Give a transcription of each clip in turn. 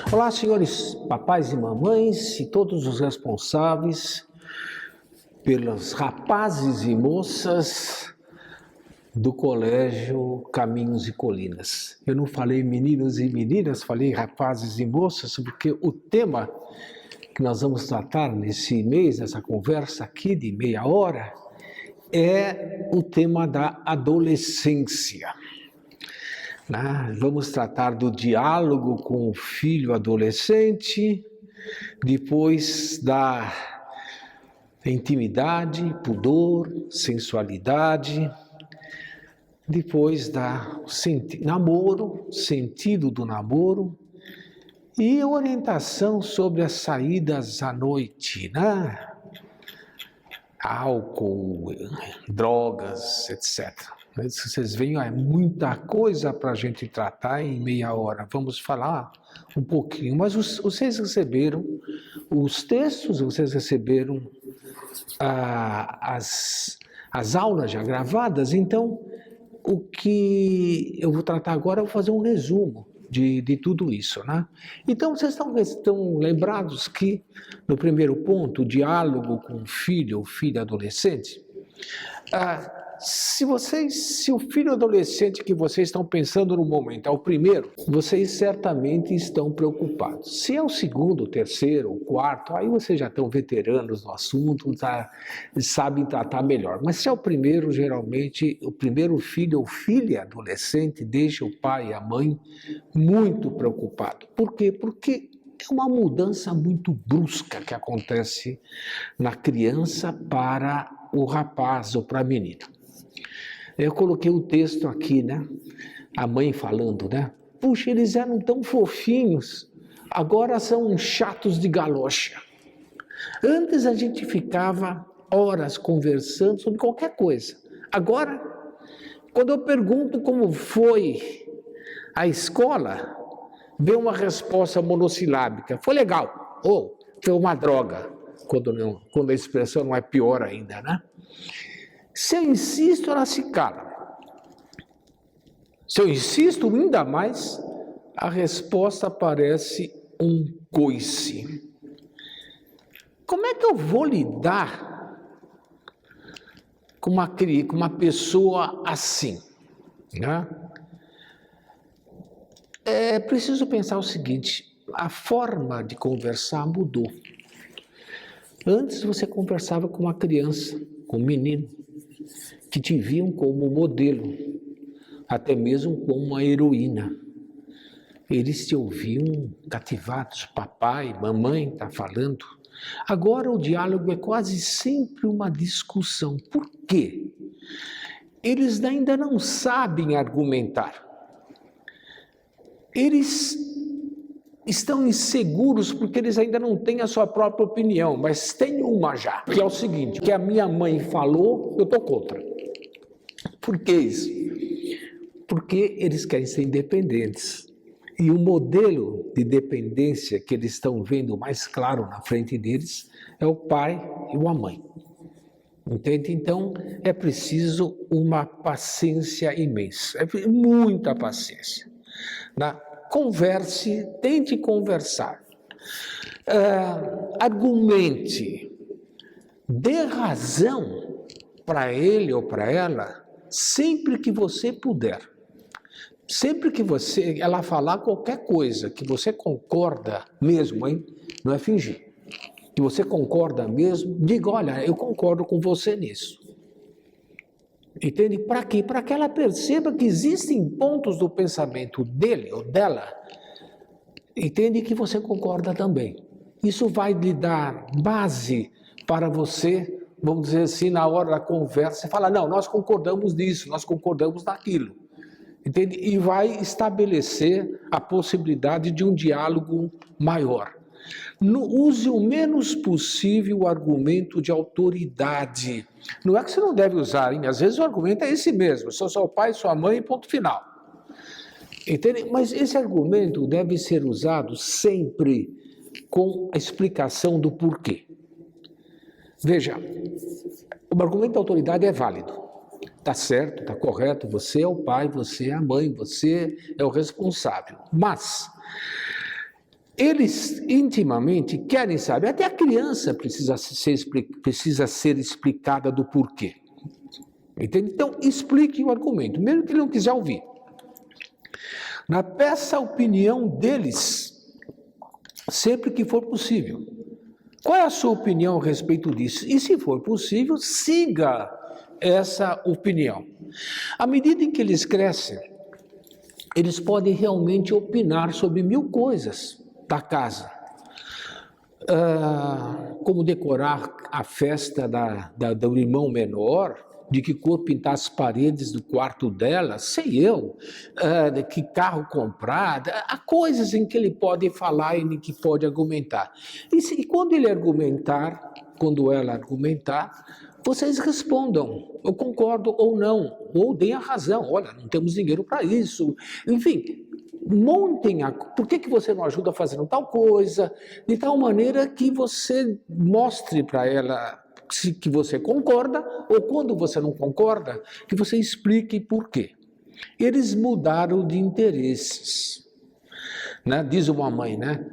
Olá, senhores papais e mamães e todos os responsáveis pelos rapazes e moças do Colégio Caminhos e Colinas. Eu não falei meninos e meninas, falei rapazes e moças, porque o tema que nós vamos tratar nesse mês, nessa conversa aqui de meia hora, é o tema da adolescência. Vamos tratar do diálogo com o filho adolescente, depois da intimidade, pudor, sensualidade, depois da namoro, sentido do namoro e orientação sobre as saídas à noite, álcool, drogas, etc. Vocês veem, é muita coisa para a gente tratar em meia hora. Vamos falar um pouquinho, mas vocês receberam os textos, vocês receberam as aulas já gravadas, então o que eu vou tratar agora, eu vou fazer um resumo de tudo isso, Então, vocês estão lembrados que, no primeiro ponto, o diálogo com o filho ou filha adolescente, se o filho adolescente que vocês estão pensando no momento é o primeiro, vocês certamente estão preocupados. Se é o segundo, o terceiro, o quarto, aí vocês já estão veteranos no assunto, sabem tratar melhor. Mas se é o primeiro, geralmente, o primeiro filho ou filha adolescente deixa o pai e a mãe muito preocupado. Por quê? Porque é uma mudança muito brusca que acontece na criança para o rapaz ou para a menina. Eu coloquei o texto aqui, A mãe falando, Puxa, eles eram tão fofinhos, agora são chatos de galocha. Antes a gente ficava horas conversando sobre qualquer coisa. Agora, quando eu pergunto como foi a escola, vem uma resposta monossilábica. Foi legal. Ou foi uma droga, quando a expressão não é pior ainda, Se eu insisto, ela se cala. Se eu insisto ainda mais, a resposta parece um coice. Como é que eu vou lidar com uma pessoa assim? É preciso pensar o seguinte, a forma de conversar mudou. Antes você conversava com uma criança, com um menino, que te viam como modelo, até mesmo como uma heroína. Eles te ouviam cativados, papai, mamãe está falando. Agora o diálogo é quase sempre uma discussão. Por quê? Eles ainda não sabem argumentar. Eles estão inseguros porque eles ainda não têm a sua própria opinião, mas tem uma já, que é o seguinte, que a minha mãe falou, eu estou contra. Por que isso? Porque eles querem ser independentes. E o modelo de dependência que eles estão vendo mais claro na frente deles é o pai e a mãe. Entende? Então, é preciso uma paciência imensa, muita paciência. Converse, tente conversar. Argumente, dê razão para ele ou para ela sempre que você puder. Sempre que ela falar qualquer coisa que você concorda mesmo, não é fingir, que você concorda mesmo, diga, olha, eu concordo com você nisso. Entende? Para quê? Para que ela perceba que existem pontos do pensamento dele ou dela, entende, que você concorda também. Isso vai lhe dar base para você, vamos dizer assim, na hora da conversa, você fala, não, nós concordamos nisso, nós concordamos naquilo. Entende? E vai estabelecer a possibilidade de um diálogo maior. Use o menos possível o argumento de autoridade. Não é que você não deve usar, Às vezes o argumento é esse mesmo, sou seu pai, sua mãe, ponto final. Entende? Mas esse argumento deve ser usado sempre com a explicação do porquê. Veja, o argumento de autoridade é válido. Está certo, está correto, você é o pai, você é a mãe, você é o responsável. Mas Eles intimamente querem saber, até a criança precisa ser explicada do porquê. Entende? Então, explique o argumento, mesmo que ele não quiser ouvir. Peça a opinião deles, sempre que for possível. Qual é a sua opinião a respeito disso? E, se for possível, siga essa opinião. À medida em que eles crescem, eles podem realmente opinar sobre 1000 coisas da casa. Como decorar a festa do irmão menor, de que cor pintar as paredes do quarto dela, sei eu, de que carro comprar, há coisas em que ele pode falar e em que pode argumentar. E quando ele argumentar, quando ela argumentar, vocês respondam, eu concordo ou não, ou deem a razão, olha, não temos dinheiro para isso, enfim, montem por que você não ajuda fazendo tal coisa, de tal maneira que você mostre para ela que você concorda, ou quando você não concorda, que você explique por quê. Eles mudaram de interesses, né? Diz uma mãe, né?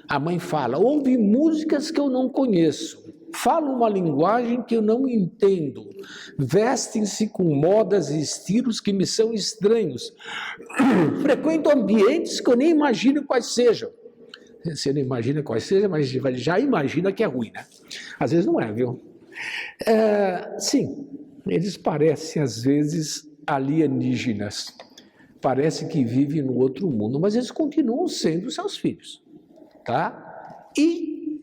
A mãe fala, ouve músicas que eu não conheço, falam uma linguagem que eu não entendo, vestem-se com modas e estilos que me são estranhos, frequentam ambientes que eu nem imagino quais sejam. Você não imagina quais sejam, mas já imagina que é ruim, né? Às vezes não é, viu? Sim, eles parecem às vezes alienígenas, parece que vivem no outro mundo, mas eles continuam sendo seus filhos, tá? E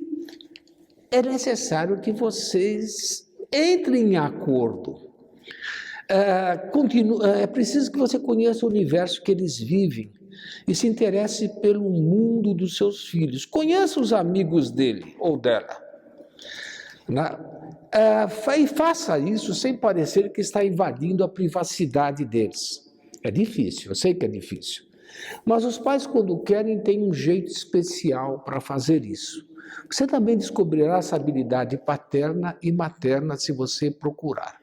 é necessário que vocês entrem em acordo. É preciso que você conheça o universo que eles vivem e se interesse pelo mundo dos seus filhos. Conheça os amigos dele ou dela. E faça isso sem parecer que está invadindo a privacidade deles. É difícil, eu sei que é difícil. Mas os pais, quando querem, têm um jeito especial para fazer isso. Você também descobrirá essa habilidade paterna e materna se você procurar.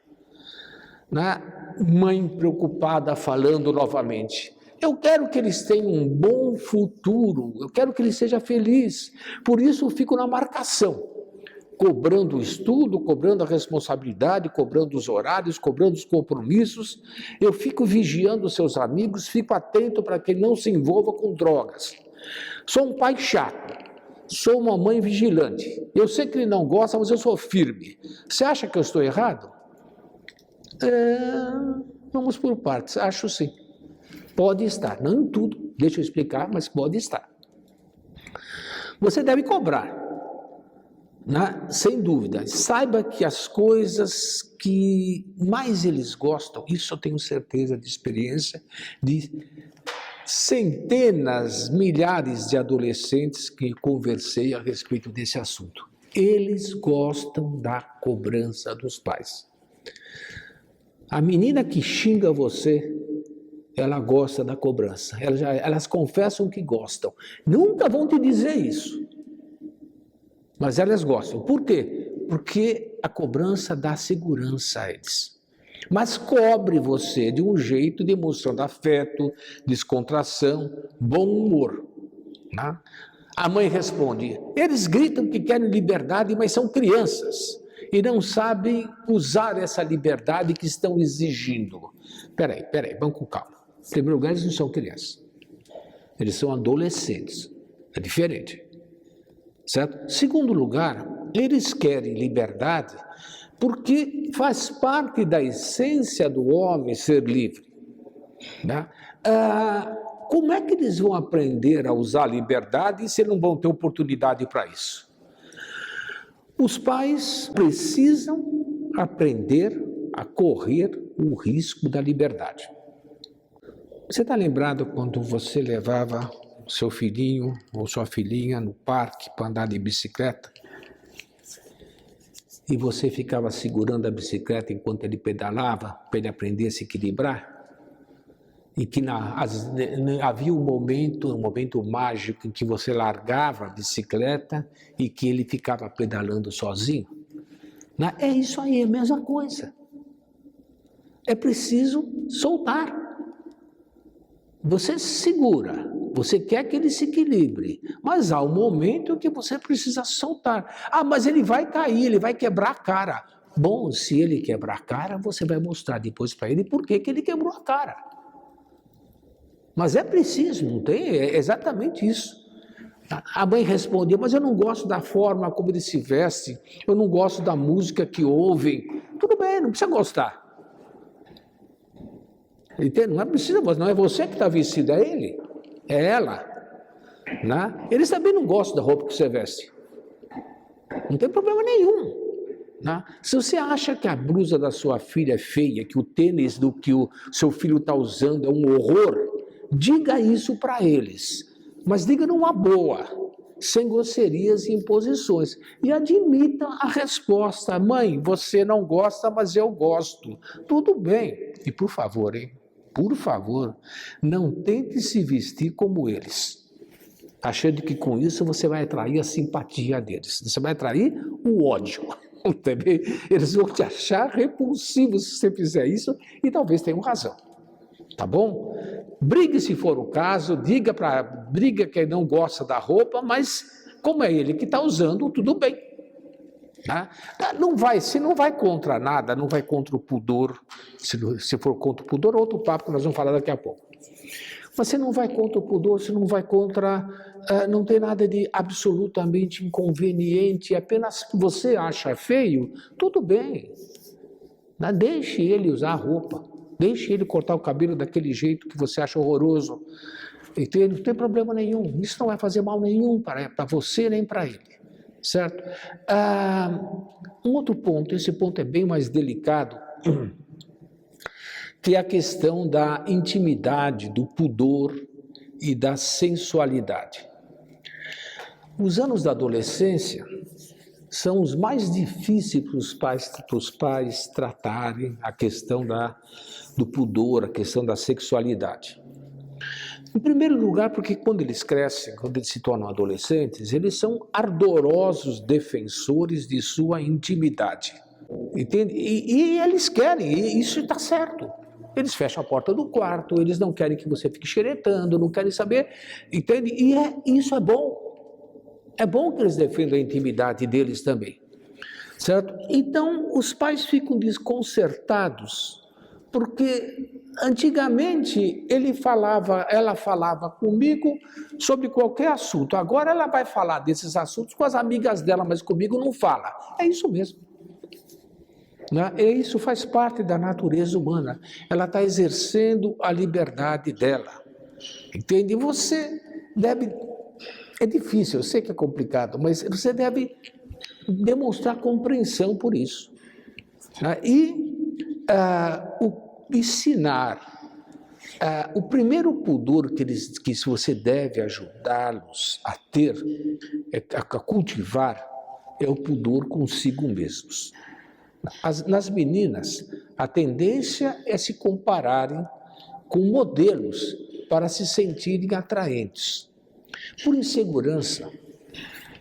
Mãe preocupada falando novamente. Eu quero que eles tenham um bom futuro, eu quero que ele seja feliz. Por isso eu fico na marcação, cobrando o estudo, cobrando a responsabilidade, cobrando os horários, cobrando os compromissos. Eu fico vigiando os seus amigos, fico atento para que ele não se envolva com drogas. Sou um pai chato, sou uma mãe vigilante. Eu sei que ele não gosta, mas eu sou firme. Você acha que eu estou errado? Vamos por partes, acho sim. Pode estar, não em tudo, deixa eu explicar, mas pode estar. Você deve cobrar, sem dúvida. Saiba que as coisas que mais eles gostam, isso eu tenho certeza de experiência, de centenas, milhares de adolescentes que conversei a respeito desse assunto. Eles gostam da cobrança dos pais. A menina que xinga você, ela gosta da cobrança. Elas confessam que gostam. Nunca vão te dizer isso. Mas elas gostam. Por quê? Porque a cobrança dá segurança a eles. Mas cobre você de um jeito demonstrando afeto, descontração, bom humor. Né? A mãe responde, eles gritam que querem liberdade, mas são crianças. E não sabem usar essa liberdade que estão exigindo. Peraí, vamos com calma. Em primeiro lugar, eles não são crianças. Eles são adolescentes. É diferente. Certo? Segundo lugar, eles querem liberdade porque faz parte da essência do homem ser livre. Né? Como é que eles vão aprender a usar a liberdade se não vão ter oportunidade para isso? Os pais precisam aprender a correr o risco da liberdade. Você está lembrado quando você levava seu filhinho ou sua filhinha no parque para andar de bicicleta? E você ficava segurando a bicicleta enquanto ele pedalava, para ele aprender a se equilibrar? E que havia um momento mágico em que você largava a bicicleta e que ele ficava pedalando sozinho? É isso aí, é a mesma coisa. É preciso soltar. Você segura, você quer que ele se equilibre, mas há um momento que você precisa soltar. Ah, mas ele vai cair, ele vai quebrar a cara. Bom, se ele quebrar a cara, você vai mostrar depois para ele por que ele quebrou a cara. Mas é preciso, não tem? É exatamente isso. A mãe respondia, mas eu não gosto da forma como ele se veste, eu não gosto da música que ouvem. Tudo bem, não precisa gostar. Entende? Não é preciso, não é você que está vestido, é ele, é ela. Né? Eles também não gostam da roupa que você veste. Não tem problema nenhum. Né? Se você acha que a blusa da sua filha é feia, que o tênis do que o seu filho está usando é um horror, diga isso para eles. Mas diga numa boa, sem grosserias e imposições. E admita a resposta. Mãe, você não gosta, mas eu gosto. Tudo bem. E por favor, hein? Por favor, não tente se vestir como eles. Achando que com isso você vai atrair a simpatia deles. Você vai atrair o ódio. Também. Eles vão te achar repulsivo se você fizer isso e talvez tenham razão. Tá bom? Brigue se for o caso, briga que não gosta da roupa, mas como é ele que está usando, tudo bem. Tá? Se não vai contra nada, não vai contra o pudor, se for contra o pudor, outro papo que nós vamos falar daqui a pouco. Mas se não vai contra o pudor, se não vai contra, não tem nada de absolutamente inconveniente, apenas que você acha feio, tudo bem. Deixe ele usar a roupa. Deixe ele cortar o cabelo daquele jeito que você acha horroroso. Entende? Não tem problema nenhum. Isso não vai fazer mal nenhum para você nem para ele. Certo? Um outro ponto, esse ponto é bem mais delicado, que é a questão da intimidade, do pudor e da sensualidade. Os anos da adolescência são os mais difíceis para os pais tratarem a questão do pudor, a questão da sexualidade. Em primeiro lugar, porque quando eles crescem, quando eles se tornam adolescentes, eles são ardorosos defensores de sua intimidade. Entende? E eles querem, e isso está certo. Eles fecham a porta do quarto, eles não querem que você fique xeretando, não querem saber, entende? Isso é bom. É bom que eles defendam a intimidade deles também, certo? Então, os pais ficam desconcertados, porque antigamente ela falava comigo sobre qualquer assunto, agora ela vai falar desses assuntos com as amigas dela, mas comigo não fala. É isso mesmo. Né? E isso faz parte da natureza humana, ela está exercendo a liberdade dela, entende? Você deve... É difícil, eu sei que é complicado, mas você deve demonstrar compreensão por isso. Né? Ensinar. O primeiro pudor que você deve ajudá-los a ter, a cultivar, é o pudor consigo mesmos. Nas meninas, a tendência é se compararem com modelos para se sentirem atraentes. Por insegurança,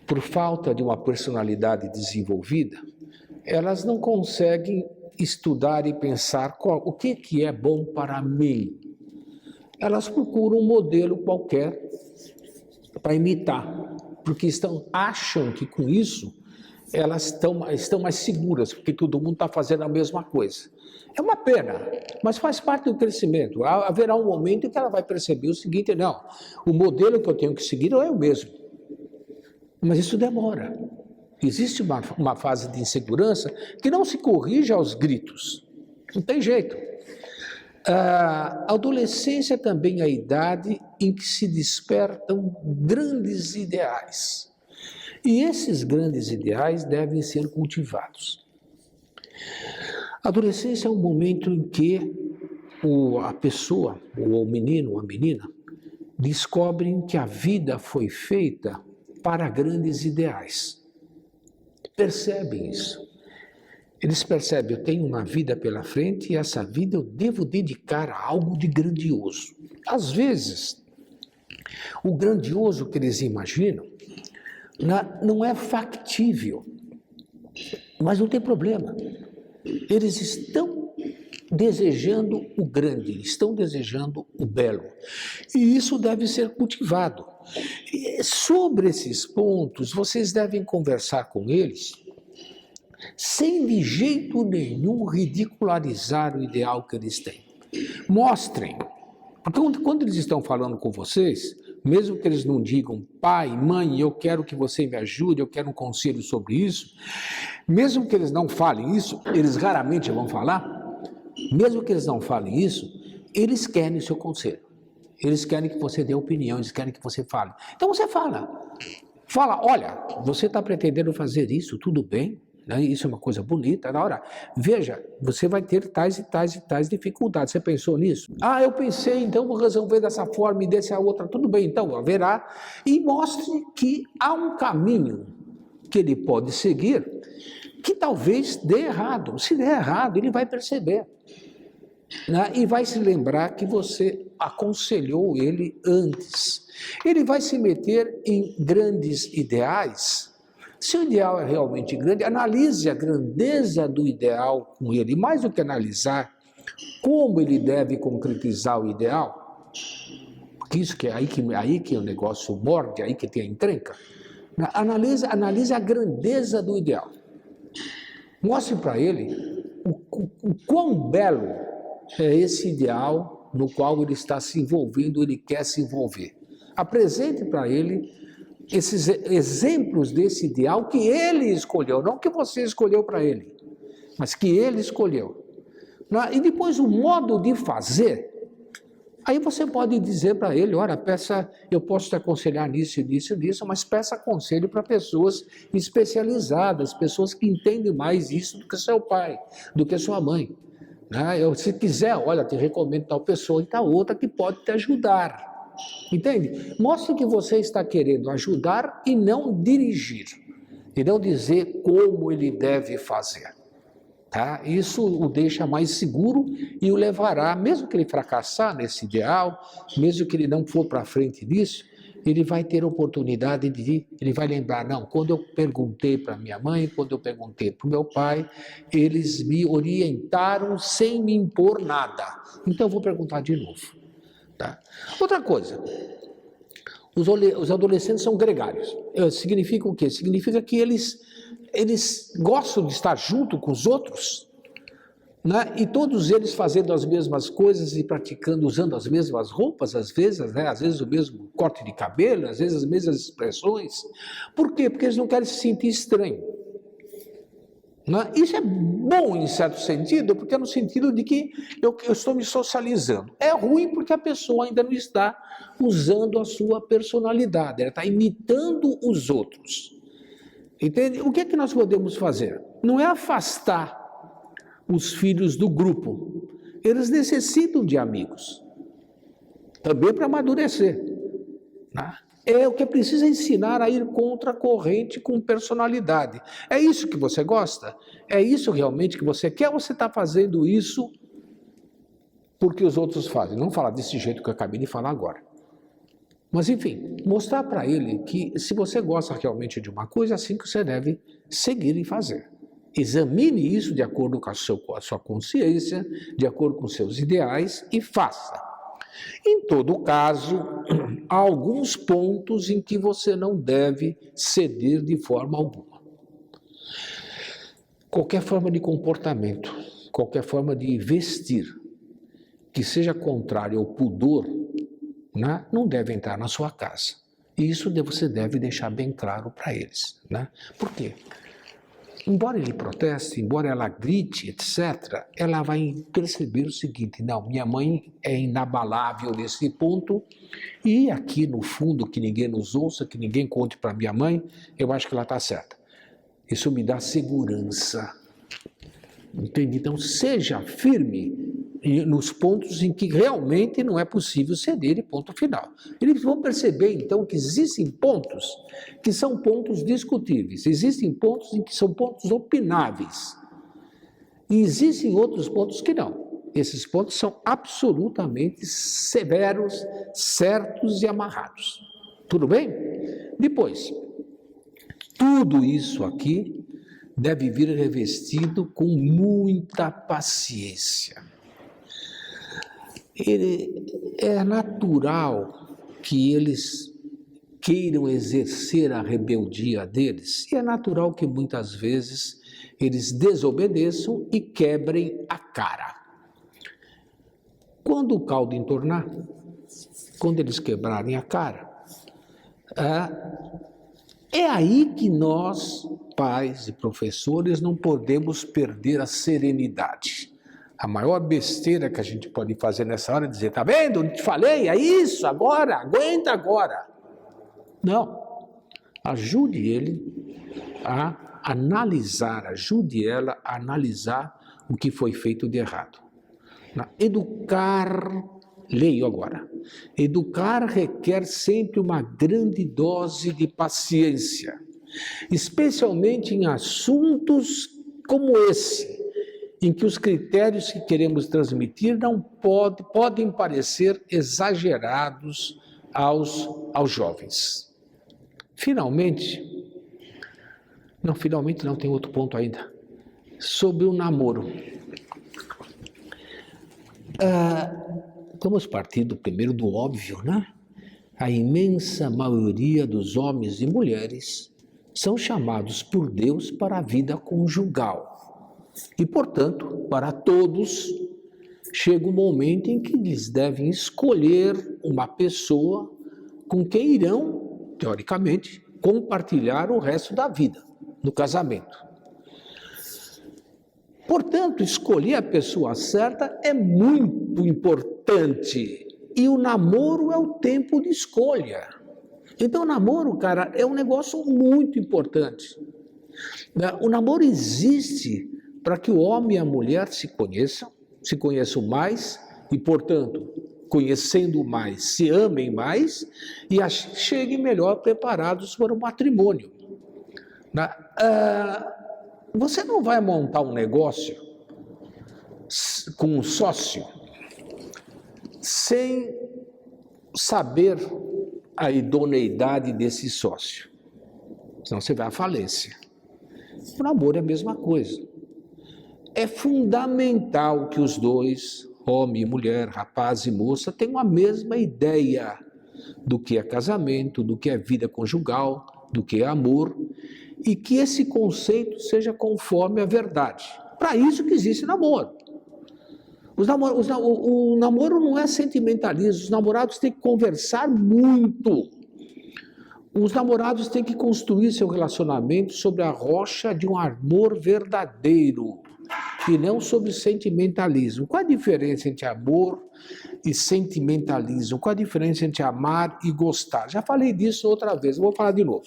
por falta de uma personalidade desenvolvida, elas não conseguem estudar e pensar o que é bom para mim. Elas procuram um modelo qualquer para imitar, porque acham que com isso elas estão mais seguras, porque todo mundo está fazendo a mesma coisa. É uma pena, mas faz parte do crescimento. Haverá um momento em que ela vai perceber o seguinte: não, o modelo que eu tenho que seguir não é o mesmo. Mas isso demora. Existe uma fase de insegurança que não se corrige aos gritos. Não tem jeito. A adolescência também é a idade em que se despertam grandes ideais. E esses grandes ideais devem ser cultivados. A adolescência é um momento em que a pessoa, ou o menino ou a menina, descobrem que a vida foi feita para grandes ideais. Percebem isso. Eles percebem, eu tenho uma vida pela frente e essa vida eu devo dedicar a algo de grandioso. Às vezes, o grandioso que eles imaginam não é factível, mas não tem problema. Eles estão desejando o grande, estão desejando o belo. E isso deve ser cultivado. E sobre esses pontos, vocês devem conversar com eles, sem de jeito nenhum ridicularizar o ideal que eles têm. Mostrem, porque quando eles estão falando com vocês, mesmo que eles não digam, pai, mãe, eu quero que você me ajude, eu quero um conselho sobre isso, mesmo que eles não falem isso, eles raramente vão falar, mesmo que eles não falem isso, eles querem o seu conselho. Eles querem que você dê opinião, eles querem que você fale. Então você fala. Fala, olha, você está pretendendo fazer isso, tudo bem, né? Isso é uma coisa bonita. Na hora, veja, você vai ter tais e tais e tais dificuldades. Você pensou nisso? Ah, eu pensei, então vou resolver dessa forma e dessa outra. Tudo bem, então haverá. E mostre que há um caminho que ele pode seguir que talvez dê errado. Se der errado, ele vai perceber, né? E vai se lembrar que você aconselhou ele antes. Ele vai se meter em grandes ideais. Se o ideal é realmente grande, analise a grandeza do ideal com ele. Mais do que analisar como ele deve concretizar o ideal, porque isso que é aí que o negócio morde, aí que tem a encrenca. Analise a grandeza do ideal. Mostre para ele o quão belo é esse ideal no qual ele está se envolvendo, ele quer se envolver. Apresente para ele esses exemplos desse ideal que ele escolheu, não que você escolheu para ele, mas que ele escolheu. E depois o modo de fazer, aí você pode dizer para ele, olha, eu posso te aconselhar nisso, nisso, nisso, mas peça conselho para pessoas especializadas, pessoas que entendem mais isso do que seu pai, do que sua mãe. Se quiser, olha, te recomendo tal pessoa e tal outra que pode te ajudar. Entende? Mostre que você está querendo ajudar e não dirigir, e não dizer como ele deve fazer. Tá? Isso o deixa mais seguro e o levará, mesmo que ele fracassar nesse ideal, mesmo que ele não for para frente nisso, ele vai ter oportunidade ele vai lembrar, não, quando eu perguntei para minha mãe, quando eu perguntei para o meu pai, eles me orientaram sem me impor nada. Então eu vou perguntar de novo. Tá? Outra coisa, os adolescentes são gregários. Significa o quê? Significa que eles gostam de estar junto com os outros, né? E todos eles fazendo as mesmas coisas e praticando, usando as mesmas roupas, às vezes o mesmo corte de cabelo, às vezes as mesmas expressões. Por quê? Porque eles não querem se sentir estranhos. Isso é bom em certo sentido, porque é no sentido de que eu estou me socializando. É ruim porque a pessoa ainda não está usando a sua personalidade, ela está imitando os outros. Entende? O que é que nós podemos fazer? Não é afastar os filhos do grupo. Eles necessitam de amigos. Também para amadurecer. Né? É o que precisa ensinar a ir contra a corrente com personalidade. É isso que você gosta? É isso realmente que você quer? Ou você está fazendo isso porque os outros fazem? Não falar desse jeito que eu acabei de falar agora. Mas, enfim, mostrar para ele que se você gosta realmente de uma coisa, é assim que você deve seguir e fazer. Examine isso de acordo com a sua consciência, de acordo com os seus ideais e faça. Em todo caso, há alguns pontos em que você não deve ceder de forma alguma. Qualquer forma de comportamento, qualquer forma de vestir, que seja contrário ao pudor, né, não deve entrar na sua casa. E isso você deve deixar bem claro para eles. Né? Por quê? Embora ele proteste, embora ela grite, etc., ela vai perceber o seguinte, não, minha mãe é inabalável nesse ponto, e aqui no fundo, que ninguém nos ouça, que ninguém conte para minha mãe, eu acho que ela está certa. Isso me dá segurança. Entende? Então, seja firme nos pontos em que realmente não é possível ceder e ponto final. Eles vão perceber, então, que existem pontos que são pontos discutíveis, existem pontos em que são pontos opináveis, e existem outros pontos que não. Esses pontos são absolutamente severos, certos e amarrados. Tudo bem? Depois, tudo isso aqui deve vir revestido com muita paciência. É natural que eles queiram exercer a rebeldia deles, e é natural que muitas vezes eles desobedeçam e quebrem a cara. Quando o caldo entornar, quando eles quebrarem a cara, é aí que nós, pais e professores, não podemos perder a serenidade. A maior besteira que a gente pode fazer nessa hora é dizer, tá vendo? Eu te falei, é isso, agora, aguenta agora. Não. Ajude ele a analisar, ajude ela a analisar o que foi feito de errado. Educar, leio agora, educar requer sempre uma grande dose de paciência, especialmente em assuntos como esse, em que os critérios que queremos transmitir não podem parecer exagerados aos jovens. Finalmente não, tem outro ponto ainda, sobre o namoro. Vamos partir primeiro do óbvio, né? A imensa maioria dos homens e mulheres são chamados por Deus para a vida conjugal. E, portanto, para todos, chega um momento em que eles devem escolher uma pessoa com quem irão, teoricamente, compartilhar o resto da vida, no casamento. Portanto, escolher a pessoa certa é muito importante. E o namoro é o tempo de escolha. Então, o namoro, cara, é um negócio muito importante. O namoro existe para que o homem e a mulher se conheçam mais e, portanto, conhecendo mais, se amem mais e cheguem melhor preparados para o matrimônio. Você não vai montar um negócio com um sócio sem saber a idoneidade desse sócio. Senão você vai à falência. O namoro é a mesma coisa. É fundamental que os dois, homem e mulher, rapaz e moça, tenham a mesma ideia do que é casamento, do que é vida conjugal, do que é amor, e que esse conceito seja conforme a verdade. Para isso que existe namoro. O namoro não é sentimentalismo, os namorados têm que conversar muito. Os namorados têm que construir seu relacionamento sobre a rocha de um amor verdadeiro e não sobre sentimentalismo. Qual a diferença entre amor e sentimentalismo? Qual a diferença entre amar e gostar? Já falei disso outra vez, vou falar de novo.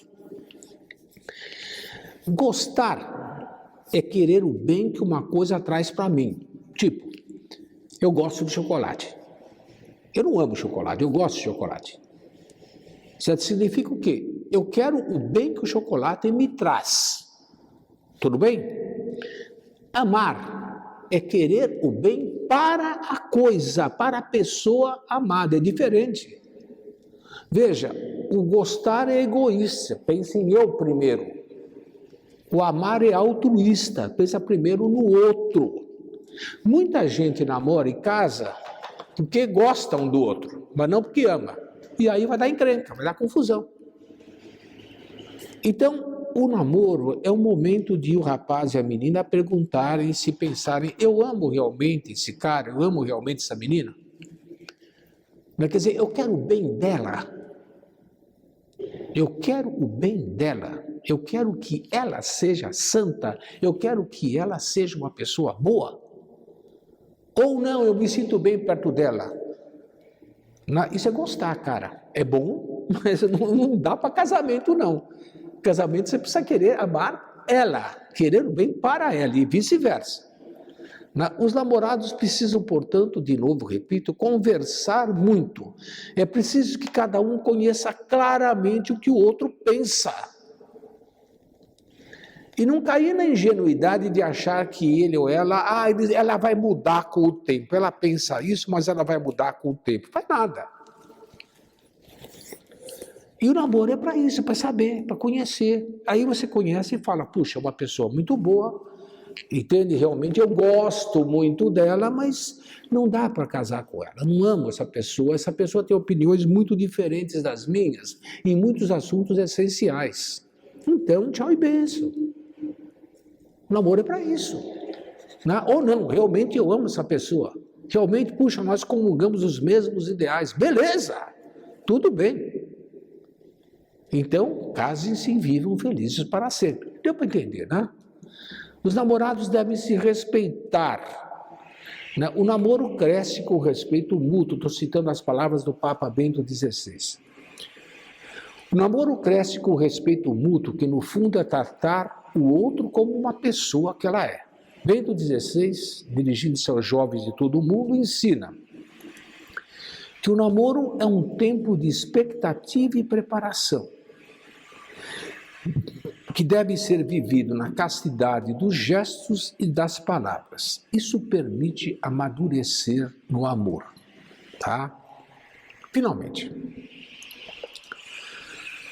Gostar é querer o bem que uma coisa traz para mim. Tipo, eu gosto de chocolate. Eu não amo chocolate, eu gosto de chocolate. Isso significa o quê? Eu quero o bem que o chocolate me traz. Tudo bem? Amar é querer o bem para a coisa, para a pessoa amada. É diferente. Veja, o gostar é egoísta. Pense em eu primeiro. O amar é altruísta. Pensa primeiro no outro. Muita gente namora e casa porque gosta um do outro, mas não porque ama. E aí vai dar encrenca, vai dar confusão. Então, o namoro é um momento de o rapaz e a menina perguntarem, se pensarem, eu amo realmente esse cara, eu amo realmente essa menina? Quer dizer, eu quero o bem dela. Eu quero o bem dela. Eu quero que ela seja santa. Eu quero que ela seja uma pessoa boa. Ou não, eu me sinto bem perto dela. Isso é gostar, cara. É bom, mas não dá para casamento, não. Casamento você precisa querer amar ela, querer o bem para ela e vice-versa. Os namorados precisam, portanto, de novo, repito, conversar muito. É preciso que cada um conheça claramente o que o outro pensa. E não cair na ingenuidade de achar que ele ou ela vai mudar com o tempo. Ela pensa isso, mas ela vai mudar com o tempo. Faz nada. E o namoro é para isso, para saber, para conhecer. Aí você conhece e fala, puxa, é uma pessoa muito boa, Entende? Realmente eu gosto muito dela, mas não dá para casar com ela. Não amo essa pessoa tem opiniões muito diferentes das minhas em muitos assuntos essenciais. Então, tchau e benção. O namoro é para isso. Ou não, realmente eu amo essa pessoa. Realmente, puxa, nós comungamos os mesmos ideais. Beleza, tudo bem. Então, casem-se e vivam felizes para sempre. Deu para entender, né? Os namorados devem se respeitar. Né? O namoro cresce com respeito mútuo. Estou citando as palavras do Papa Bento XVI. O namoro cresce com respeito mútuo, que no fundo é tratar o outro como uma pessoa que ela é. Bento XVI, dirigindo-se aos jovens de todo o mundo, ensina que o namoro é um tempo de expectativa e preparação, que deve ser vivido na castidade dos gestos e das palavras. Isso permite amadurecer no amor, tá? Finalmente,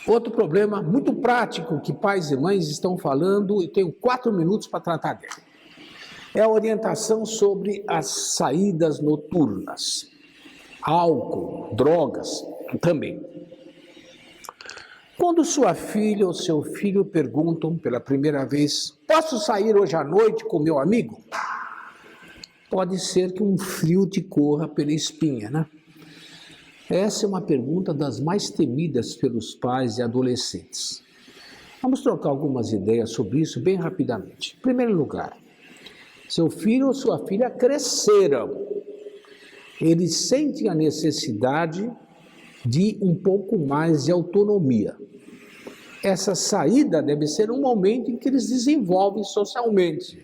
outro problema muito prático que pais e mães estão falando, e tenho 4 minutos para tratar dele, é a orientação sobre as saídas noturnas, álcool, drogas também. Quando sua filha ou seu filho perguntam pela primeira vez: posso sair hoje à noite com meu amigo? Pode ser que um frio te corra pela espinha, né? Essa é uma pergunta das mais temidas pelos pais e adolescentes. Vamos trocar algumas ideias sobre isso bem rapidamente. Em primeiro lugar, seu filho ou sua filha cresceram. Eles sentem a necessidade de um pouco mais de autonomia. Essa saída deve ser um momento em que eles desenvolvem socialmente.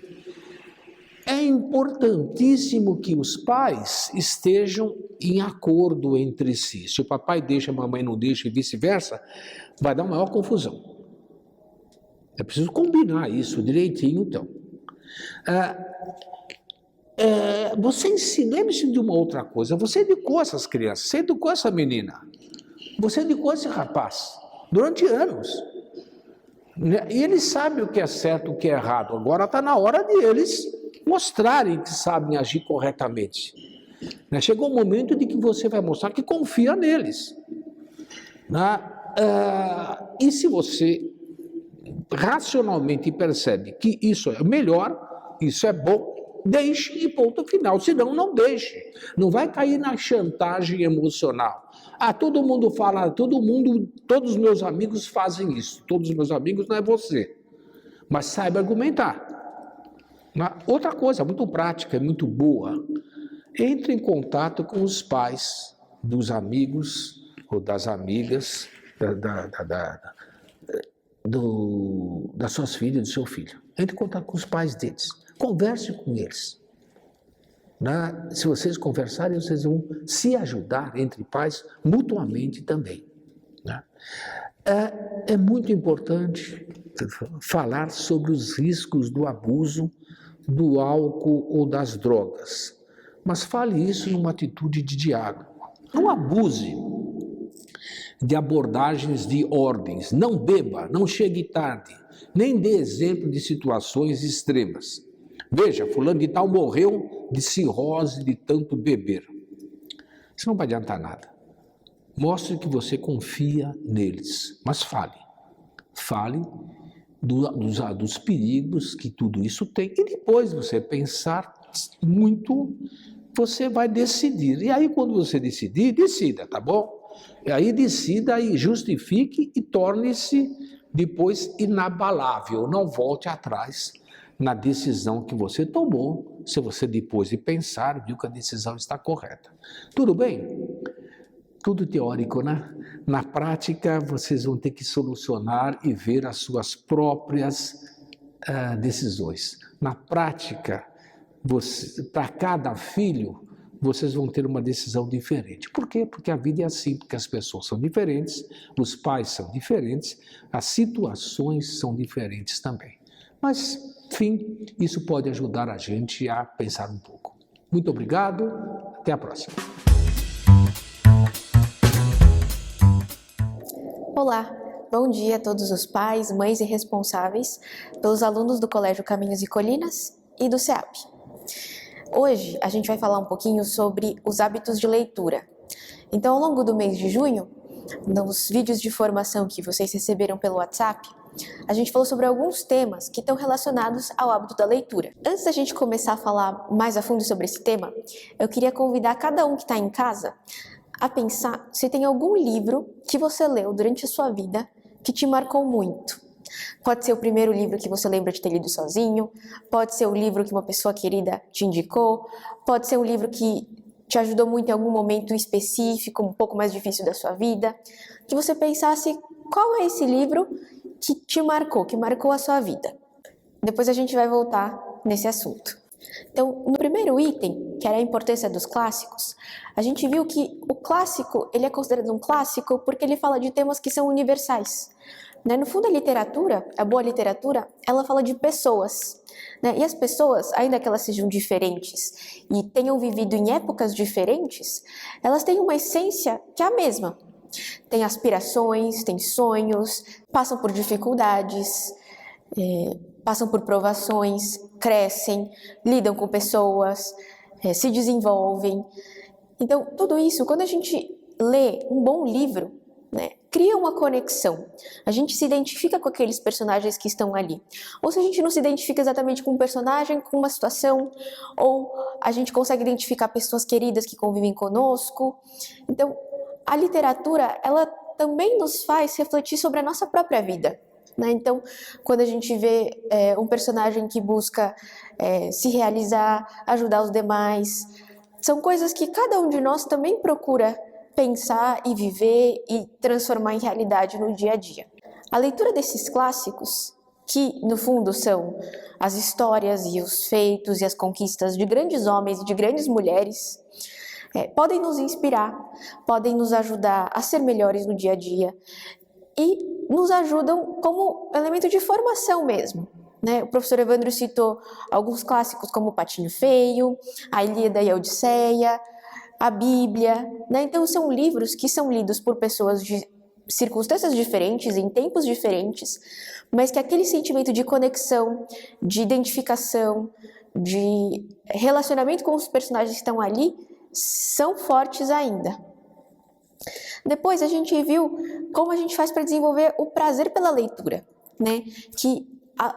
É importantíssimo que os pais estejam em acordo entre si. Se o papai deixa, a mamãe não deixa e vice-versa, vai dar uma maior confusão. É preciso combinar isso direitinho, então. Lembre-se de uma outra coisa, você educou essas crianças, você educou essa menina, você educou esse rapaz, durante anos. E eles sabem o que é certo e o que é errado. Agora está na hora de eles mostrarem que sabem agir corretamente. Chegou o momento de que você vai mostrar que confia neles. E se você racionalmente percebe que isso é melhor, isso é bom, deixe e ponto final. Senão, não deixe. Não vai cair na chantagem emocional. Todo mundo fala, todos os meus amigos fazem isso. Todos os meus amigos não é você. Mas saiba argumentar. Outra coisa muito prática e muito boa, entre em contato com os pais dos amigos ou das amigas das suas filhas, do seu filho. Entre em contato com os pais deles. Converse com eles. Se vocês conversarem, vocês vão se ajudar entre pais mutuamente também. É muito importante falar sobre os riscos do abuso do álcool ou das drogas. Mas fale isso numa atitude de diálogo. Não abuse de abordagens de ordens. Não beba, não chegue tarde, nem dê exemplo de situações extremas. Veja, fulano de tal morreu de cirrose de tanto beber. Isso não vai adiantar nada. Mostre que você confia neles, mas fale. Fale dos perigos que tudo isso tem. E depois você pensar muito, você vai decidir. E aí quando você decidir, decida, tá bom? E aí decida e justifique e torne-se depois inabalável. Não volte atrás na decisão que você tomou, se você depois de pensar, viu que a decisão está correta. Tudo bem? Tudo teórico, né? Na prática, vocês vão ter que solucionar e ver as suas próprias decisões. Na prática, para cada filho, vocês vão ter uma decisão diferente. Por quê? Porque a vida é assim, porque as pessoas são diferentes, os pais são diferentes, as situações são diferentes também. Mas, enfim, isso pode ajudar a gente a pensar um pouco. Muito obrigado, até a próxima. Olá, bom dia a todos os pais, mães e responsáveis pelos alunos do Colégio Caminhos e Colinas e do SEAP. Hoje a gente vai falar um pouquinho sobre os hábitos de leitura. Então, ao longo do mês de junho, nos vídeos de formação que vocês receberam pelo WhatsApp, a gente falou sobre alguns temas que estão relacionados ao hábito da leitura. Antes da gente começar a falar mais a fundo sobre esse tema, eu queria convidar cada um que está em casa a pensar se tem algum livro que você leu durante a sua vida que te marcou muito. Pode ser o primeiro livro que você lembra de ter lido sozinho, pode ser o livro que uma pessoa querida te indicou, pode ser um livro que te ajudou muito em algum momento específico, um pouco mais difícil da sua vida, que você pensasse qual é esse livro que te marcou, que marcou a sua vida. Depois a gente vai voltar nesse assunto. Então, no primeiro item, que era a importância dos clássicos, a gente viu que o clássico, ele é considerado um clássico porque ele fala de temas que são universais. No fundo, a boa literatura, ela fala de pessoas. E as pessoas, ainda que elas sejam diferentes e tenham vivido em épocas diferentes, elas têm uma essência que é a mesma. Tem aspirações, tem sonhos, passam por dificuldades, passam por provações, crescem, lidam com pessoas, se desenvolvem. Então, tudo isso, quando a gente lê um bom livro, cria uma conexão. A gente se identifica com aqueles personagens que estão ali. Ou se a gente não se identifica exatamente com um personagem, com uma situação, ou a gente consegue identificar pessoas queridas que convivem conosco. Então, a literatura, ela também nos faz refletir sobre a nossa própria vida. Então, quando a gente vê um personagem que busca se realizar, ajudar os demais, são coisas que cada um de nós também procura pensar e viver e transformar em realidade no dia a dia. A leitura desses clássicos, que no fundo são as histórias e os feitos e as conquistas de grandes homens e de grandes mulheres, podem nos inspirar, podem nos ajudar a ser melhores no dia a dia e nos ajudam como elemento de formação mesmo. O professor Evandro citou alguns clássicos como O Patinho Feio, A Ilíada e a Odisseia, a Bíblia. Então são livros que são lidos por pessoas de circunstâncias diferentes, em tempos diferentes, mas que aquele sentimento de conexão, de identificação, de relacionamento com os personagens que estão ali, são fortes ainda. Depois a gente viu como a gente faz para desenvolver o prazer pela leitura, que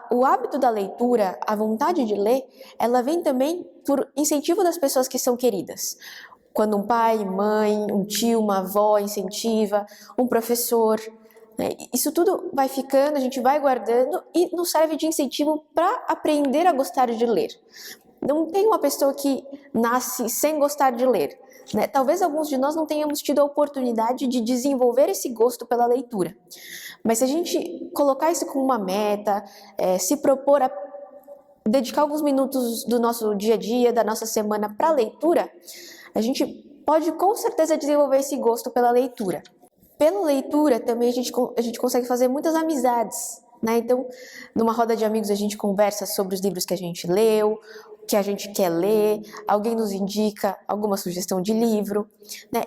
o hábito da leitura, a vontade de ler, ela vem também por incentivo das pessoas que são queridas. Quando um pai, mãe, um tio, uma avó incentiva, um professor, isso tudo vai ficando, a gente vai guardando e nos serve de incentivo para aprender a gostar de ler. Não tem uma pessoa que nasce sem gostar de ler. Talvez alguns de nós não tenhamos tido a oportunidade de desenvolver esse gosto pela leitura. Mas se a gente colocar isso como uma meta, se propor a dedicar alguns minutos do nosso dia a dia, da nossa semana para a leitura, a gente pode com certeza desenvolver esse gosto pela leitura. Pela leitura também a gente consegue fazer muitas amizades. Então, numa roda de amigos a gente conversa sobre os livros que a gente leu, que a gente quer ler, alguém nos indica alguma sugestão de livro,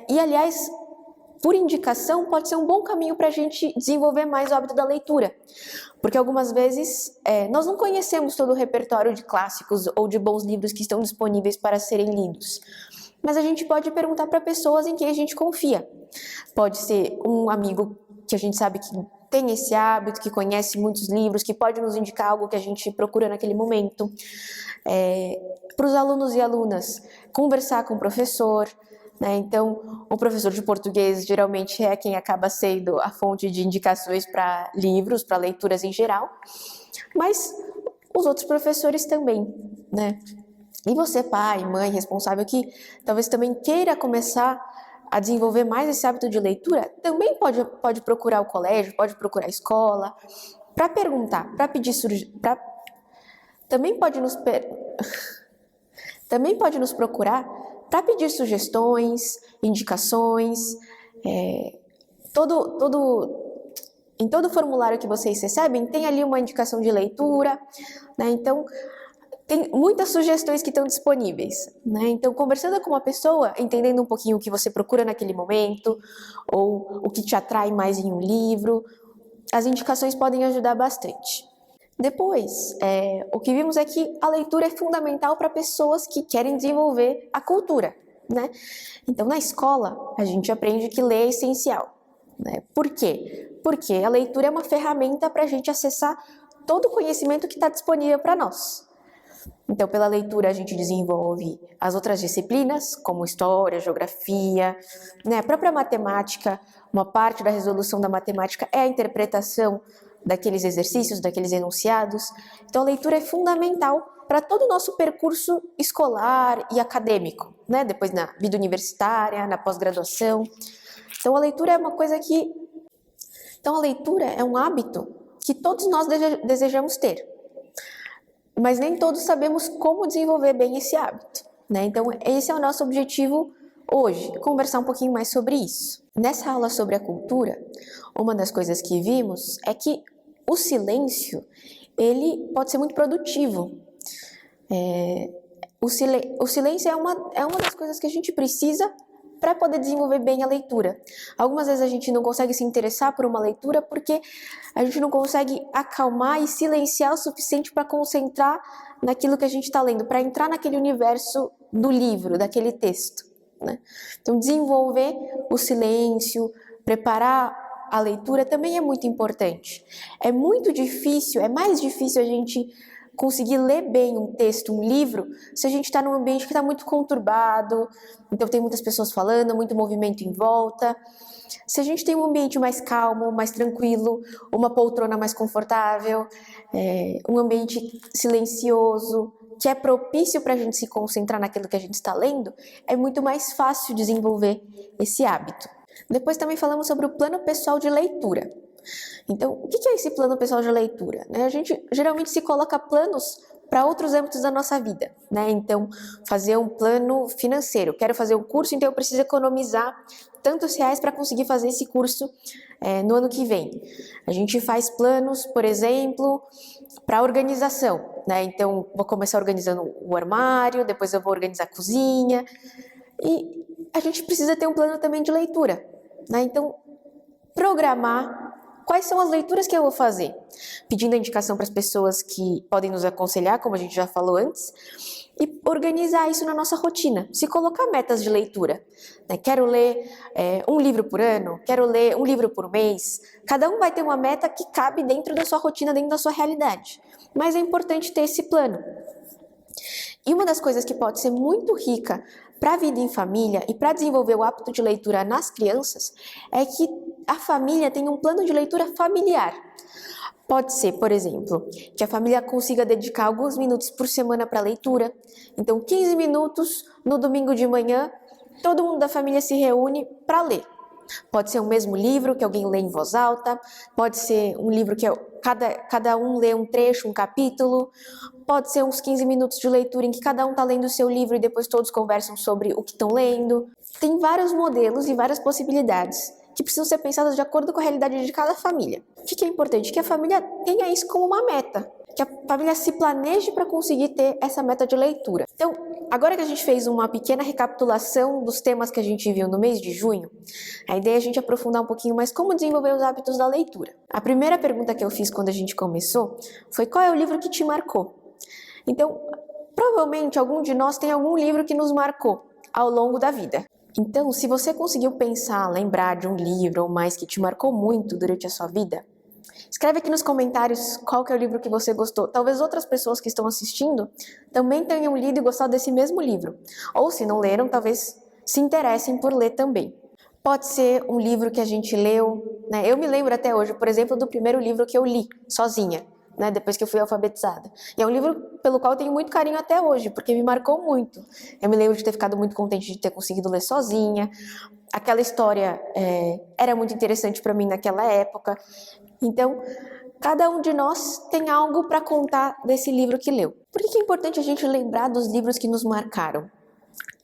E, aliás, por indicação, pode ser um bom caminho para a gente desenvolver mais o hábito da leitura, porque algumas vezes nós não conhecemos todo o repertório de clássicos ou de bons livros que estão disponíveis para serem lidos, mas a gente pode perguntar para pessoas em quem a gente confia. Pode ser um amigo que a gente sabe que tem esse hábito, que conhece muitos livros, que pode nos indicar algo que a gente procura naquele momento. Para os alunos e alunas, conversar com o professor. Então, o professor de português geralmente é quem acaba sendo a fonte de indicações para livros, para leituras em geral, mas os outros professores também, E você, pai, mãe, responsável, que talvez também queira começar a desenvolver mais esse hábito de leitura, também pode procurar o colégio, pode procurar a escola, para perguntar, para pedir também pode nos procurar para pedir sugestões, indicações. Em todo formulário que vocês recebem, tem ali uma indicação de leitura, Então, tem muitas sugestões que estão disponíveis, Então, conversando com uma pessoa, entendendo um pouquinho o que você procura naquele momento, ou o que te atrai mais em um livro, as indicações podem ajudar bastante. Depois, o que vimos é que a leitura é fundamental para pessoas que querem desenvolver a cultura, né? Então, na escola, a gente aprende que ler é essencial, né? Por quê? Porque a leitura é uma ferramenta para a gente acessar todo o conhecimento que está disponível para nós. Então, pela leitura, a gente desenvolve as outras disciplinas, como história, geografia, né? A própria matemática. Uma parte da resolução da matemática é a interpretação daqueles exercícios, daqueles enunciados. Então, a leitura é fundamental para todo o nosso percurso escolar e acadêmico, né? Depois na vida universitária, na pós-graduação. Então, a leitura é uma coisa que... Então, a leitura é um hábito que todos nós desejamos ter. Mas nem todos sabemos como desenvolver bem esse hábito, né? Então, esse é o nosso objetivo hoje, conversar um pouquinho mais sobre isso. Nessa aula sobre a cultura, uma das coisas que vimos é que o silêncio, ele pode ser muito produtivo. O silêncio é uma das coisas que a gente precisa para poder desenvolver bem a leitura. Algumas vezes a gente não consegue se interessar por uma leitura porque a gente não consegue acalmar e silenciar o suficiente para concentrar naquilo que a gente está lendo, para entrar naquele universo do livro, daquele texto, né? Então, desenvolver o silêncio, preparar a leitura também é muito importante. É muito difícil, é mais difícil a gente conseguir ler bem um texto, um livro, se a gente está num ambiente que está muito conturbado, então tem muitas pessoas falando, muito movimento em volta. Se a gente tem um ambiente mais calmo, mais tranquilo, uma poltrona mais confortável, um ambiente silencioso, que é propício para a gente se concentrar naquilo que a gente está lendo, é muito mais fácil desenvolver esse hábito. Depois também falamos sobre o plano pessoal de leitura. Então, o que é esse plano pessoal de leitura? A gente geralmente se coloca planos para outros âmbitos da nossa vida, né? Então, fazer um plano financeiro. Quero fazer um curso, então eu preciso economizar tantos reais para conseguir fazer esse curso no ano que vem. A gente faz planos, por exemplo, para organização, né? Então, vou começar organizando o armário, depois eu vou organizar a cozinha. E a gente precisa ter um plano também de leitura, né? Então, programar quais são as leituras que eu vou fazer, pedindo a indicação para as pessoas que podem nos aconselhar, como a gente já falou antes, e organizar isso na nossa rotina, se colocar metas de leitura, né? Quero ler um livro por ano, quero ler um livro por mês. Cada um vai ter uma meta que cabe dentro da sua rotina, dentro da sua realidade, mas é importante ter esse plano. E uma das coisas que pode ser muito rica para a vida em família e para desenvolver o hábito de leitura nas crianças é que a família tenha um plano de leitura familiar. Pode ser, por exemplo, que a família consiga dedicar alguns minutos por semana para leitura. Então, 15 minutos no domingo de manhã, todo mundo da família se reúne para ler. Pode ser o mesmo livro que alguém lê em voz alta, pode ser um livro que cada um lê um trecho, um capítulo, pode ser uns 15 minutos de leitura em que cada um está lendo o seu livro e depois todos conversam sobre o que estão lendo. Tem vários modelos e várias possibilidades que precisam ser pensadas de acordo com a realidade de cada família. O que é importante? Que a família tenha isso como uma meta, que a família se planeje para conseguir ter essa meta de leitura. Então, agora que a gente fez uma pequena recapitulação dos temas que a gente viu no mês de junho, a ideia é a gente aprofundar um pouquinho mais como desenvolver os hábitos da leitura. A primeira pergunta que eu fiz quando a gente começou foi: qual é o livro que te marcou? Então, provavelmente algum de nós tem algum livro que nos marcou ao longo da vida. Então, se você conseguiu pensar, lembrar de um livro ou mais que te marcou muito durante a sua vida, escreve aqui nos comentários qual que é o livro que você gostou. Talvez outras pessoas que estão assistindo também tenham lido e gostado desse mesmo livro. Ou se não leram, talvez se interessem por ler também. Pode ser um livro que a gente leu, né? Eu me lembro até hoje, por exemplo, do primeiro livro que eu li, sozinha, né? Depois que eu fui alfabetizada. E é um livro pelo qual eu tenho muito carinho até hoje, porque me marcou muito. Eu me lembro de ter ficado muito contente de ter conseguido ler sozinha. Aquela história era muito interessante para mim naquela época. Então, cada um de nós tem algo para contar desse livro que leu. Por que é importante a gente lembrar dos livros que nos marcaram?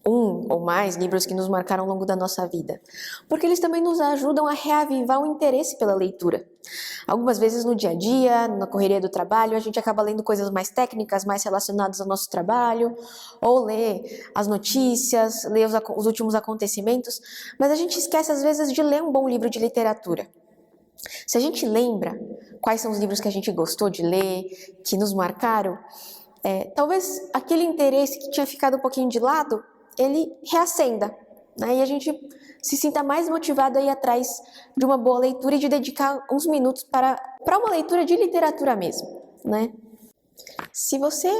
Um ou mais livros que nos marcaram ao longo da nossa vida. Porque eles também nos ajudam a reavivar o interesse pela leitura. Algumas vezes no dia a dia, na correria do trabalho, a gente acaba lendo coisas mais técnicas, mais relacionadas ao nosso trabalho, ou lê as notícias, lê os últimos acontecimentos, mas a gente esquece às vezes de ler um bom livro de literatura. Se a gente lembra quais são os livros que a gente gostou de ler, que nos marcaram, talvez aquele interesse que tinha ficado um pouquinho de lado, ele reacenda, né? E a gente se sinta mais motivado a ir atrás de uma boa leitura e de dedicar uns minutos para uma leitura de literatura mesmo, né? Se você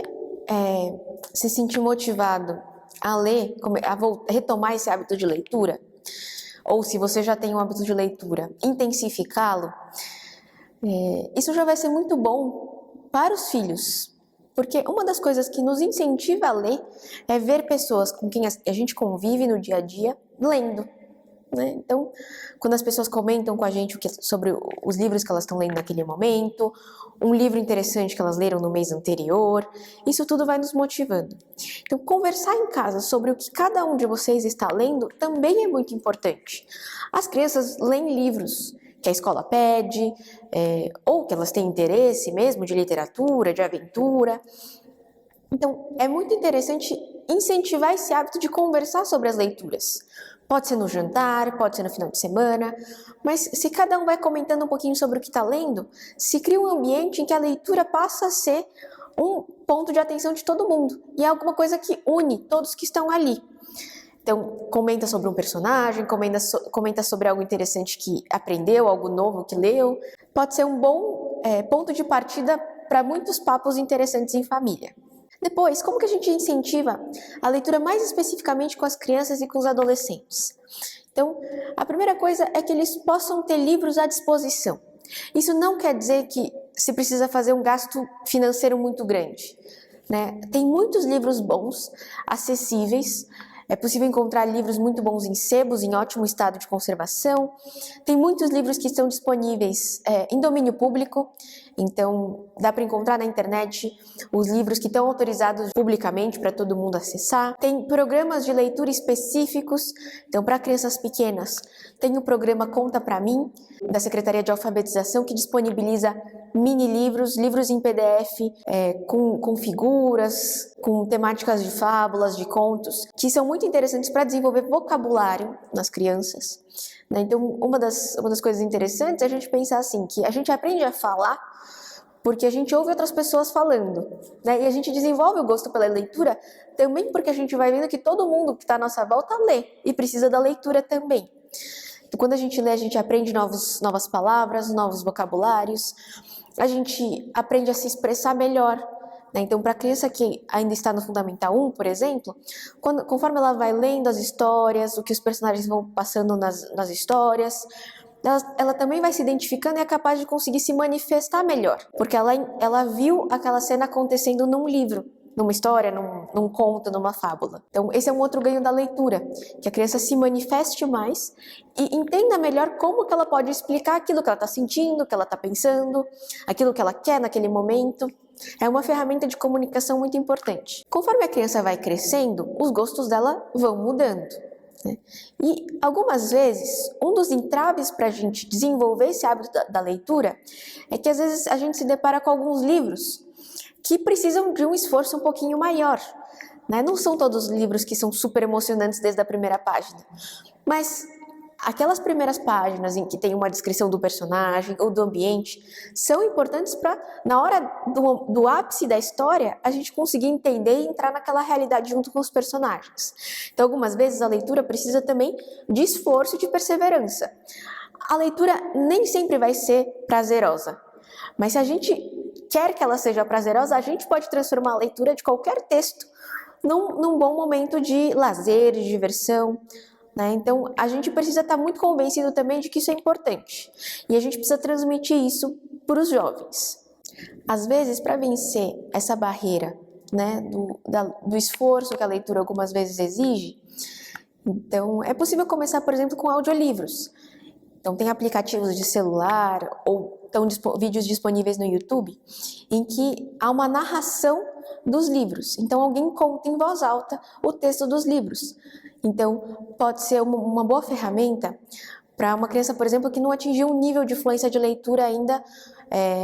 se sentir motivado a ler, a retomar esse hábito de leitura, ou se você já tem um hábito de leitura, intensificá-lo, isso já vai ser muito bom para os filhos, porque uma das coisas que nos incentiva a ler é ver pessoas com quem a gente convive no dia a dia lendo, né? Então, quando as pessoas comentam com a gente sobre os livros que elas estão lendo naquele momento, um livro interessante que elas leram no mês anterior, isso tudo vai nos motivando. Então, conversar em casa sobre o que cada um de vocês está lendo também é muito importante. As crianças leem livros que a escola pede, ou que elas têm interesse mesmo de literatura, de aventura. Então, é muito interessante incentivar esse hábito de conversar sobre as leituras. Pode ser no jantar, pode ser no final de semana, mas se cada um vai comentando um pouquinho sobre o que está lendo, se cria um ambiente em que a leitura passa a ser um ponto de atenção de todo mundo, e é alguma coisa que une todos que estão ali. Então, comenta sobre um personagem, comenta sobre algo interessante que aprendeu, algo novo que leu. Pode ser um bom ponto de partida para muitos papos interessantes em família. Depois, como que a gente incentiva a leitura mais especificamente com as crianças e com os adolescentes? Então, a primeira coisa é que eles possam ter livros à disposição. Isso não quer dizer que se precisa fazer um gasto financeiro muito grande, né? Tem muitos livros bons, acessíveis. É possível encontrar livros muito bons em sebos, em ótimo estado de conservação. Tem muitos livros que estão disponíveis em domínio público, então dá para encontrar na internet os livros que estão autorizados publicamente para todo mundo acessar. Tem programas de leitura específicos, então para crianças pequenas tem o programa Conta Pra Mim, da Secretaria de Alfabetização, que disponibiliza mini-livros, livros em PDF, com figuras, com temáticas de fábulas, de contos, que são muito interessantes para desenvolver vocabulário nas crianças, né? Então, uma das coisas interessantes é a gente pensar assim, que a gente aprende a falar porque a gente ouve outras pessoas falando, né? E a gente desenvolve o gosto pela leitura também porque a gente vai vendo que todo mundo que está à nossa volta lê e precisa da leitura também. Então, quando a gente lê, a gente aprende novas palavras, novos vocabulários, a gente aprende a se expressar melhor, né? Então, para a criança que ainda está no Fundamental 1, por exemplo, conforme ela vai lendo as histórias, o que os personagens vão passando nas histórias, ela também vai se identificando e é capaz de conseguir se manifestar melhor, porque ela viu aquela cena acontecendo num livro, numa história, num conto, numa fábula. Então, esse é um outro ganho da leitura, que a criança se manifeste mais e entenda melhor como que ela pode explicar aquilo que ela está sentindo, que ela está pensando, aquilo que ela quer naquele momento. É uma ferramenta de comunicação muito importante. Conforme a criança vai crescendo, os gostos dela vão mudando, né? E algumas vezes, um dos entraves para a gente desenvolver esse hábito da leitura é que às vezes a gente se depara com alguns livros que precisam de um esforço um pouquinho maior, né? Não são todos os livros que são super emocionantes desde a primeira página, mas aquelas primeiras páginas em que tem uma descrição do personagem ou do ambiente são importantes para, na hora do ápice da história, a gente conseguir entender e entrar naquela realidade junto com os personagens. Então, algumas vezes a leitura precisa também de esforço e de perseverança. A leitura nem sempre vai ser prazerosa, mas se a gente quer que ela seja prazerosa, a gente pode transformar a leitura de qualquer texto num bom momento de lazer, de diversão, né? Então, a gente precisa estar muito convencido também de que isso é importante. E a gente precisa transmitir isso para os jovens. Às vezes, para vencer essa barreira, né, do esforço que a leitura algumas vezes exige, então, é possível começar, por exemplo, com audiolivros. Então, tem aplicativos de celular ou vídeos disponíveis no YouTube em que há uma narração dos livros. Então, alguém conta em voz alta o texto dos livros. Então, pode ser uma boa ferramenta para uma criança, por exemplo, que não atingiu um nível de fluência de leitura ainda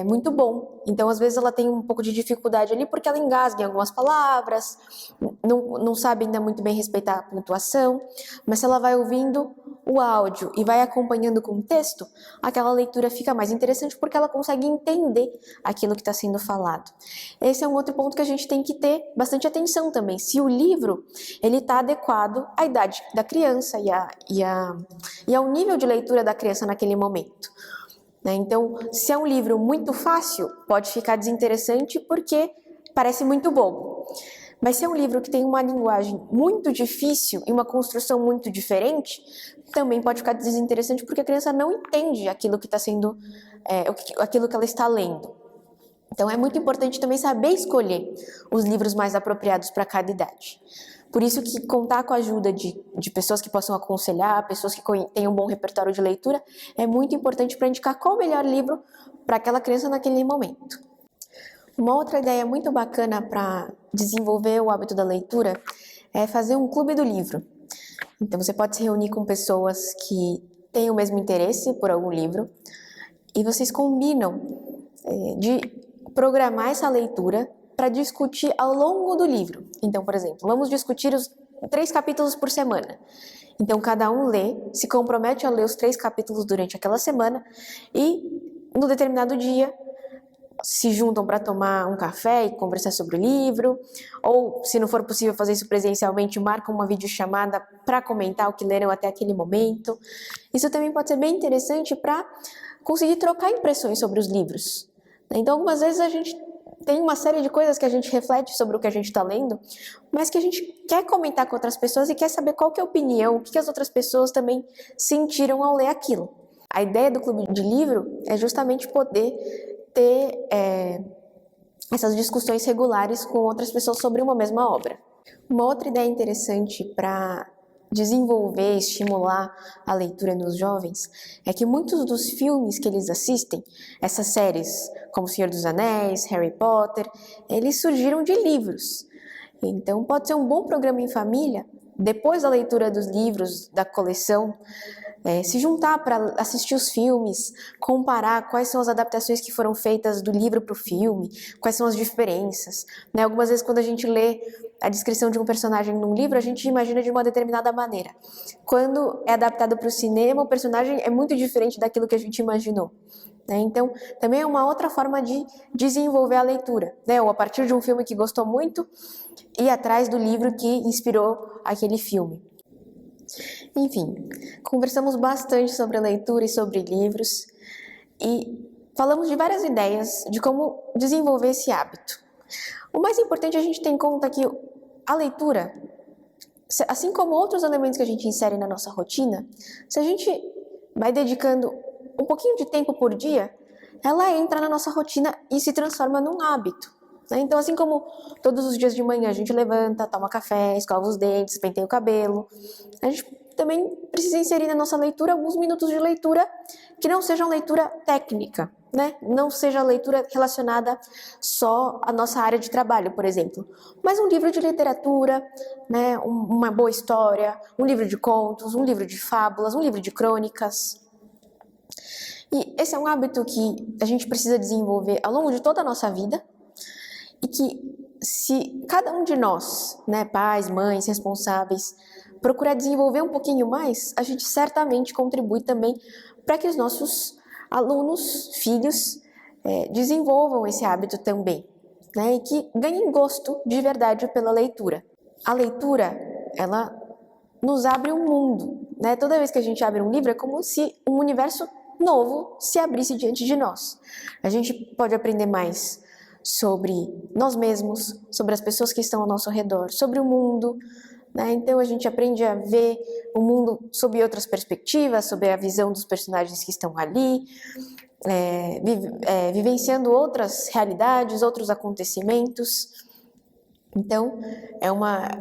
muito bom. Então, às vezes, ela tem um pouco de dificuldade ali porque ela engasga em algumas palavras, não sabe ainda muito bem respeitar a pontuação, mas se ela vai ouvindo o áudio e vai acompanhando com o texto, aquela leitura fica mais interessante porque ela consegue entender aquilo que está sendo falado. Esse é um outro ponto que a gente tem que ter bastante atenção também, se o livro ele está adequado à idade da criança e ao nível de leitura da criança naquele momento. Então, se é um livro muito fácil, pode ficar desinteressante porque parece muito bobo. Mas se é um livro que tem uma linguagem muito difícil e uma construção muito diferente, também pode ficar desinteressante porque a criança não entende aquilo que está sendo, aquilo que ela está lendo. Então é muito importante também saber escolher os livros mais apropriados para cada idade. Por isso que contar com a ajuda de pessoas que possam aconselhar, pessoas que tenham um bom repertório de leitura, é muito importante para indicar qual o melhor livro para aquela criança naquele momento. Uma outra ideia muito bacana para desenvolver o hábito da leitura é fazer um clube do livro. Então você pode se reunir com pessoas que têm o mesmo interesse por algum livro e vocês combinam de programar essa leitura para discutir ao longo do livro. Então, por exemplo, vamos discutir os 3 capítulos por semana. Então, cada um lê, se compromete a ler os 3 capítulos durante aquela semana e, no determinado dia, se juntam para tomar um café e conversar sobre o livro, ou, se não for possível fazer isso presencialmente, marcam uma videochamada para comentar o que leram até aquele momento. Isso também pode ser bem interessante para conseguir trocar impressões sobre os livros. Então, algumas vezes a gente tem uma série de coisas que a gente reflete sobre o que a gente está lendo, mas que a gente quer comentar com outras pessoas e quer saber qual que é a opinião, o que as outras pessoas também sentiram ao ler aquilo. A ideia do clube de livro é justamente poder ter essas discussões regulares com outras pessoas sobre uma mesma obra. Uma outra ideia interessante para desenvolver, estimular a leitura nos jovens, é que muitos dos filmes que eles assistem, essas séries como O Senhor dos Anéis, Harry Potter, eles surgiram de livros. Então pode ser um bom programa em família, depois da leitura dos livros da coleção, se juntar para assistir os filmes, comparar quais são as adaptações que foram feitas do livro para o filme, quais são as diferenças. Algumas vezes quando a gente lê a descrição de um personagem num livro, a gente imagina de uma determinada maneira. Quando é adaptado para o cinema, o personagem é muito diferente daquilo que a gente imaginou. Então, também é uma outra forma de desenvolver a leitura. Ou a partir de um filme que gostou muito, ir atrás do livro que inspirou aquele filme. Enfim, conversamos bastante sobre a leitura e sobre livros e falamos de várias ideias de como desenvolver esse hábito. O mais importante é a gente ter em conta que a leitura, assim como outros elementos que a gente insere na nossa rotina, se a gente vai dedicando um pouquinho de tempo por dia, ela entra na nossa rotina e se transforma num hábito. Então, assim como todos os dias de manhã a gente levanta, toma café, escova os dentes, penteia o cabelo, a gente também precisa inserir na nossa leitura alguns minutos de leitura que não sejam leitura técnica, Não seja leitura relacionada só à nossa área de trabalho, por exemplo, mas um livro de literatura, uma boa história, um livro de contos, um livro de fábulas, um livro de crônicas. E esse é um hábito que a gente precisa desenvolver ao longo de toda a nossa vida e que se cada um de nós, pais, mães, responsáveis, procurar desenvolver um pouquinho mais, a gente certamente contribui também para que os nossos alunos, filhos, desenvolvam esse hábito também, e que ganhem gosto de verdade pela leitura. A leitura, ela nos abre um mundo, Toda vez que a gente abre um livro é como se um universo novo se abrisse diante de nós. A gente pode aprender mais sobre nós mesmos, sobre as pessoas que estão ao nosso redor, sobre o mundo, Então a gente aprende a ver o mundo sob outras perspectivas, sob a visão dos personagens que estão ali, vivenciando outras realidades, outros acontecimentos. Então,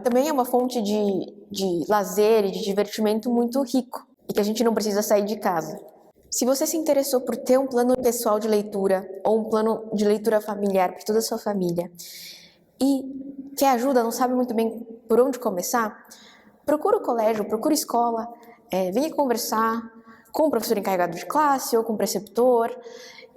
também é uma fonte de lazer e de divertimento muito rico, e que a gente não precisa sair de casa. Se você se interessou por ter um plano pessoal de leitura, ou um plano de leitura familiar para toda a sua família, e quer ajuda, não sabe muito bem por onde começar, procura o colégio, procura a escola, venha conversar com o professor encarregado de classe ou com o preceptor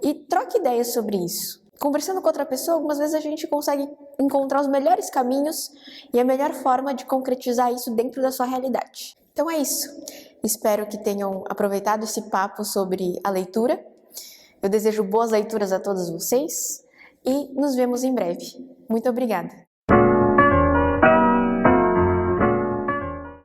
e troque ideias sobre isso. Conversando com outra pessoa, algumas vezes a gente consegue encontrar os melhores caminhos e a melhor forma de concretizar isso dentro da sua realidade. Então é isso. Espero que tenham aproveitado esse papo sobre a leitura. Eu desejo boas leituras a todos vocês e nos vemos em breve. Muito obrigada!